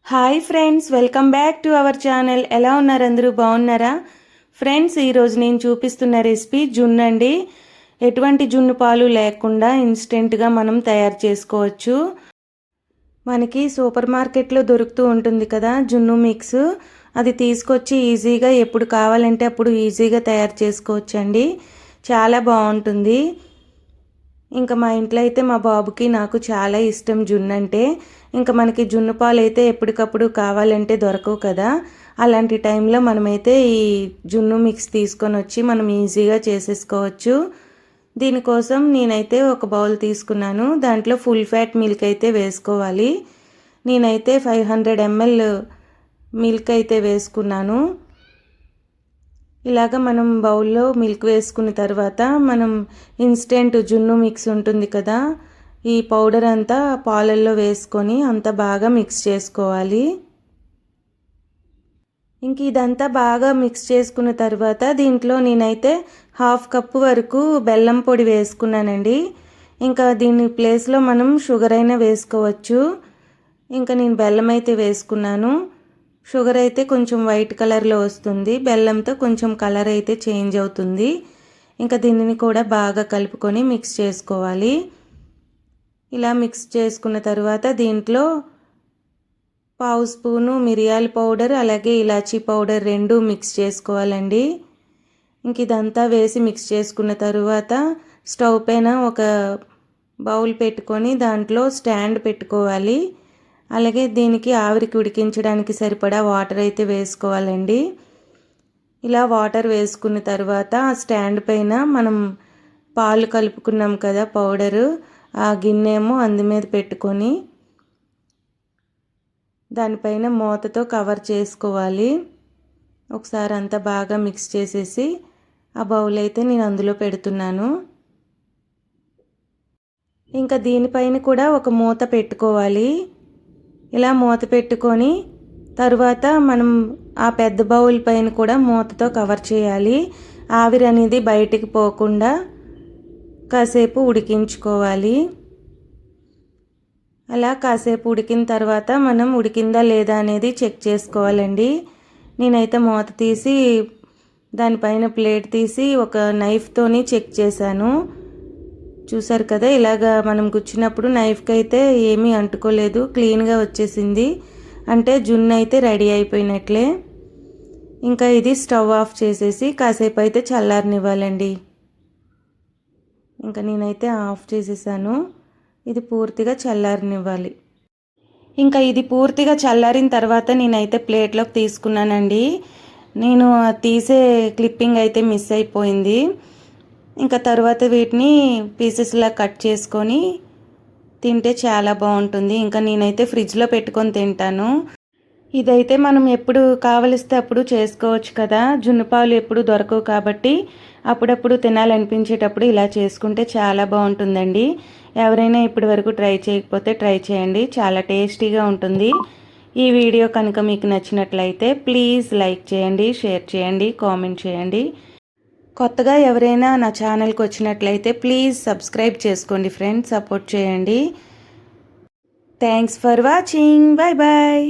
Hi friends, welcome back to our channel. ఎలా ఉన్నారు? అందరూ బాగున్నారా? ఫ్రెండ్స్, ఈరోజు నేను చూపిస్తున్న రెసిపీ జున్ను అండి. ఎటువంటి జున్ను పాలు లేకుండా ఇన్స్టెంట్గా మనం తయారు చేసుకోవచ్చు. మనకి సూపర్ మార్కెట్లో దొరుకుతూ ఉంటుంది కదా జున్ను మిక్స్. అది తీసుకొచ్చి ఈజీగా ఎప్పుడు కావాలంటే అప్పుడు ఈజీగా తయారు చేసుకోవచ్చండి. చాలా బాగుంటుంది. ఇంకా మా ఇంట్లో అయితే మా బాబుకి నాకు చాలా ఇష్టం జున్ను అంటే. ఇంకా మనకి జున్ను పాలు అయితే ఎప్పటికప్పుడు కావాలంటే దొరకవు కదా. అలాంటి టైంలో మనమైతే ఈ జున్ను మిక్స్ తీసుకొని వచ్చి మనం ఈజీగా చేసేసుకోవచ్చు. దీనికోసం నేనైతే ఒక బౌల్ తీసుకున్నాను. దాంట్లో ఫుల్ ఫ్యాట్ మిల్క్ అయితే వేసుకోవాలి. నేనైతే 500 ml మిల్క్ అయితే వేసుకున్నాను. ఇలాగ మనం బౌల్లో మిల్క్ వేసుకున్న తర్వాత మనం ఇన్స్టెంట్ జున్ను మిక్స్ ఉంటుంది కదా, ఈ పౌడర్ అంతా పాలల్లో వేసుకొని అంతా బాగా మిక్స్ చేసుకోవాలి. ఇంక ఇదంతా బాగా మిక్స్ చేసుకున్న తర్వాత దీంట్లో నేనైతే 1/2 కప్పు వరకు బెల్లం పొడి వేసుకున్నానండి. ఇంకా దీని ప్లేస్లో మనం షుగర్ అయినా వేసుకోవచ్చు. ఇంకా నేను బెల్లం అయితే వేసుకున్నాను. షుగర్ అయితే కొంచెం వైట్ కలర్లో వస్తుంది, బెల్లంతో కొంచెం కలర్ అయితే చేంజ్ అవుతుంది. ఇంకా దీనిని కూడా బాగా కలుపుకొని మిక్స్ చేసుకోవాలి. ఇలా మిక్స్ చేసుకున్న తర్వాత దీంట్లో 1/2 స్పూను మిరియాల పౌడర్ అలాగే ఇలాచీ పౌడర్ 2 మిక్స్ చేసుకోవాలండి. ఇంక ఇదంతా వేసి మిక్స్ చేసుకున్న తర్వాత స్టవ్ పైన ఒక బౌల్ పెట్టుకొని దాంట్లో స్టాండ్ పెట్టుకోవాలి. అలాగే దీనికి ఆవిరికి ఉడికించడానికి సరిపడా వాటర్ అయితే వేసుకోవాలండి. ఇలా వాటర్ వేసుకున్న తర్వాత ఆ స్టాండ్ పైన మనం పాలు కలుపుకున్నాం కదా పౌడరు, ఆ గిన్నెమో అందు మీద పెట్టుకొని దానిపైన మూతతో కవర్ చేసుకోవాలి. ఒకసారి అంతా బాగా మిక్స్ చేసేసి ఆ బౌల్ అయితే నేను అందులో పెడుతున్నాను. ఇంకా దీనిపైన కూడా ఒక మూత పెట్టుకోవాలి. ఇలా మూత పెట్టుకొని తర్వాత మనం ఆ పెద్ద బౌల్ పైన కూడా మూతతో కవర్ చేయాలి. ఆవిరి అనేది బయటికి పోకుండా కాసేపు ఉడికించుకోవాలి. అలా కాసేపు ఉడికిన తర్వాత మనం ఉడికిందా లేదా అనేది చెక్ చేసుకోవాలండి. నేనైతే మూత తీసి దానిపైన ప్లేట్ తీసి ఒక నైఫ్తోని చెక్ చేశాను. చూసారు కదా, ఇలాగా మనం గుచ్చినప్పుడు నైఫ్కి అయితే ఏమీ అంటుకోలేదు, క్లీన్గా వచ్చేసింది. అంటే జున్ను అయితే రెడీ అయిపోయినట్లే. ఇంకా ఇది స్టవ్ ఆఫ్ చేసేసి కాసేపు అయితే చల్లారనివ్వాలండి. ఇంకా నేనైతే ఆఫ్ చేసేసాను. ఇది పూర్తిగా చల్లారనివ్వాలి. ఇంకా ఇది పూర్తిగా చల్లారిన తర్వాత నేనైతే ప్లేట్లోకి తీసుకున్నానండి. నేను తీసే క్లిప్పింగ్ అయితే మిస్ అయిపోయింది. ఇంకా తర్వాత వీటిని పీసెస్లా కట్ చేసుకొని తింటే చాలా బాగుంటుంది. ఇంకా నేనైతే ఫ్రిడ్జ్లో పెట్టుకొని తింటాను. ఇదైతే మనం ఎప్పుడు కావలిస్తే అప్పుడు చేసుకోవచ్చు కదా. జున్ను పాలు ఎప్పుడు దొరకవు కాబట్టి అప్పుడప్పుడు తినాలనిపించేటప్పుడు ఇలా చేసుకుంటే చాలా బాగుంటుందండి. ఎవరైనా ఇప్పటి వరకు ట్రై చేయకపోతే ట్రై చేయండి, చాలా టేస్టీగా ఉంటుంది. ఈ వీడియో కనుక మీకు నచ్చినట్లయితే ప్లీజ్ లైక్ చేయండి, షేర్ చేయండి, కామెంట్ చేయండి. కొత్తగా ఎవరైనా నా ఛానల్కి వచ్చినట్లయితే ప్లీజ్ సబ్స్క్రైబ్ చేసుకోండి ఫ్రెండ్స్, సపోర్ట్ చేయండి. Thanks for watching. Bye bye.